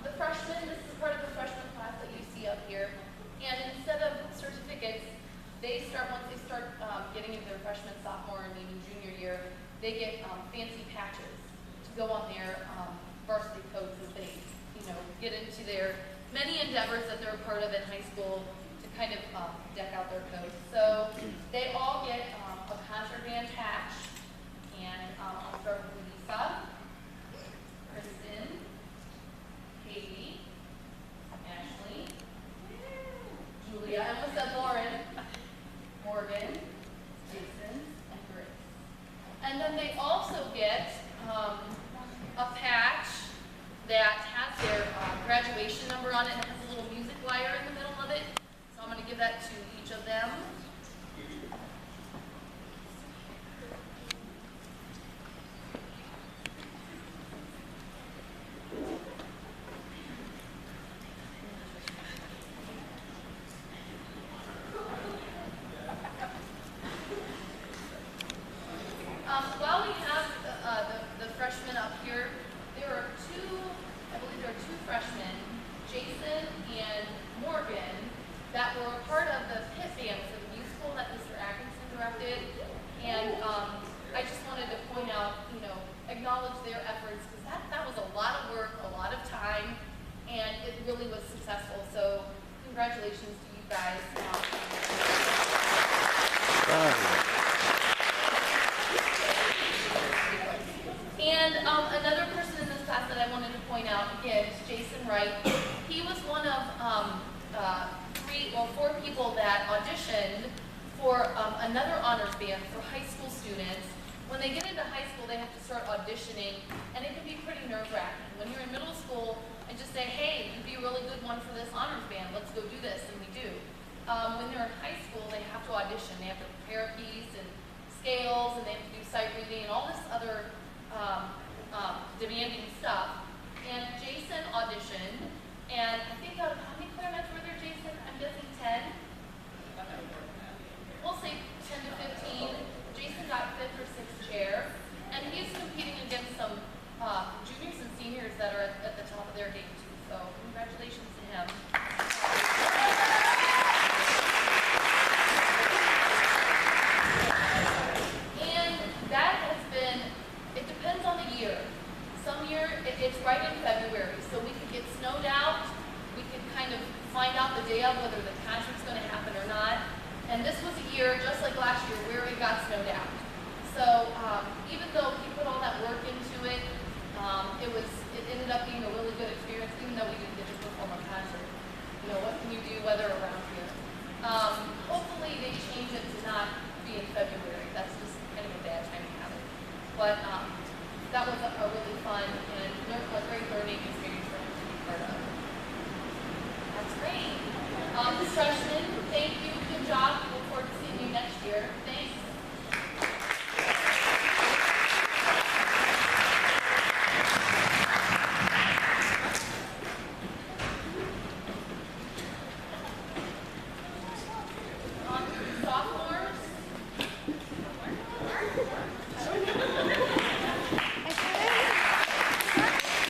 The freshmen, this is part of the freshman class that you see up here. And instead of certificates, once they start getting into their freshman, sophomore, and even junior year, they get fancy patches to go on their varsity coats as they, get into their many endeavors that they're a part of in high school to kind of deck out their coats. So they all get a concert band patch, and I'll start with Lisa, Kristen, Katie, Ashley, Julia, I almost said Lauren, Morgan, Jason, and Grace. And then they also get a patch that has their graduation number on it and it has a little music wire in the middle of it. So I'm going to give that to each of them. While we have the freshmen up here, I believe there are two freshmen, Jason and Morgan, that were a part of the pit band for the musical that Mr. Atkinson directed. And I just wanted to point out, acknowledge their efforts, because that was a lot of work, a lot of time, and it really was successful. So congratulations to you guys. And another person in this class that I wanted to point out, again, is Jason Wright. He was one of 4 people that auditioned for another honors band for high school students. When they get into high school, they have to start auditioning, and it can be pretty nerve-wracking. When you're in middle school and just say, hey, you'd be a really good one for this honors band, let's go do this, and we do. When they're in high school, they have to audition. They have to prepare a piece and scales, and they have to do sight reading and all this other demanding stuff. And Jason auditioned, and I think out of how many clarinets were there, Jason? I'm guessing 10? We'll say 10 to 15. Jason got 5th or 6th chair, and he's competing against some juniors and seniors that are at the top of their game too. So congratulations to him. And that has been, it depends on the year. Some year it's right in February, so we could get snowed out. We could kind of find out the day of whether the concert's going to happen or not. And this was a year, just like last year, where it got snowed out. So even though he put all that work into it,